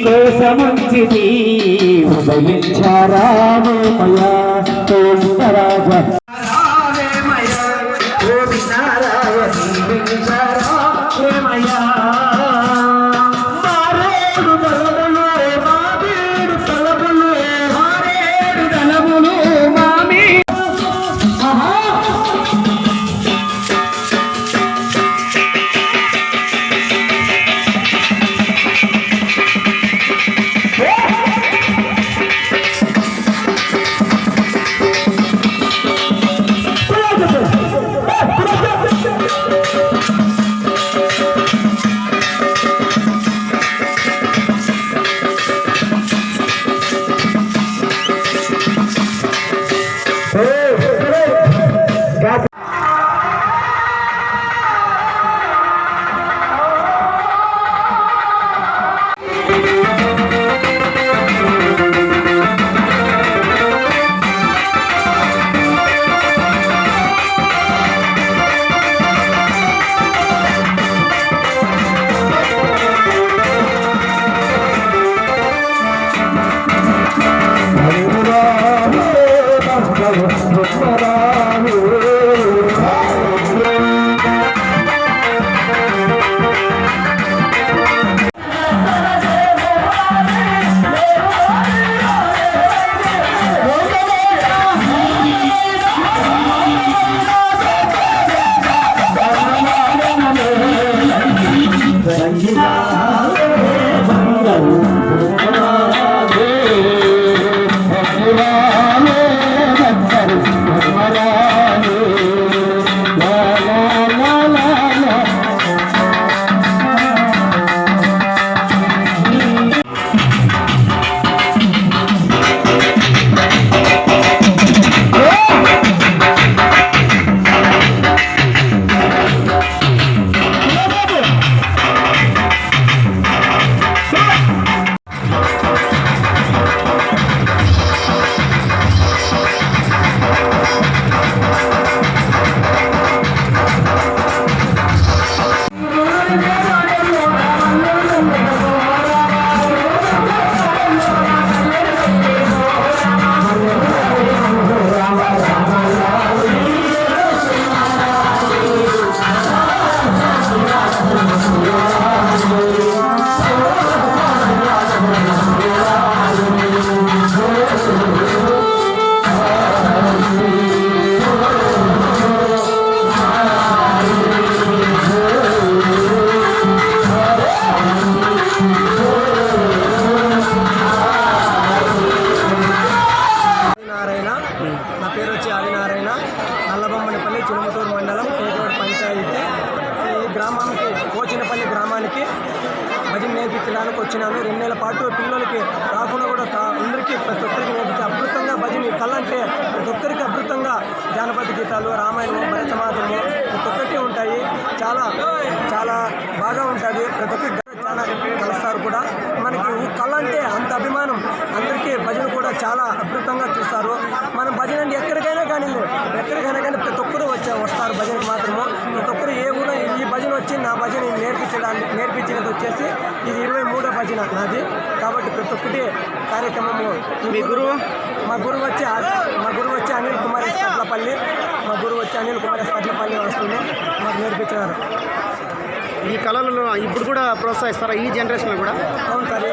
కోసమంచిది ఉదయించారామయ్యా రాజా చిలుమతూరు మండలం కేతోడు పంచాయతీ ఈ గ్రామానికి కోచినపల్లి గ్రామానికి భజన నేర్పించడానికి వచ్చినాను. 2 నెలల పాటు పిల్లలకి కాకుండా కూడా అందరికీ ప్రతి ఒక్కరికి నేర్పించి అద్భుతంగా భజన కళ అంటే ప్రతి ఒక్కరికి అద్భుతంగా జానపద గీతాలు, రామాయణము, భరతమాతము ప్రతి ఒక్కటి ఉంటాయి. చాలా చాలా బాగా ఉంటుంది. ప్రతి ఒక్కరికి చాలా కలుస్తారు కూడా. మనకి కళ అంటే అంత అభిమానం. అందరికీ భజన కూడా చాలా అద్భుతంగా చూస్తారు. మనం భజన అంటే ఎక్కడికైనా కానీ ప్రతి ఒక్కరు వస్తారు భజనకు మాత్రము. ప్రతి ఒక్కరు ఏ ఊరు ఈ భజన వచ్చి నా భజన నేర్పించినది వచ్చేసి ఇది 23వ భజన నాది. కాబట్టి ప్రతి ఒక్కటి కార్యక్రమము మా గురువు వచ్చి అనిల్ కుమార్ స్కట్లపల్లి. వస్తుంది మాకు నేర్పించినారు. ఈ కళలను ఇప్పుడు కూడా ప్రోత్సహిస్తారా ఈ జనరేషన్లో కూడా? అవును సార్, ఈ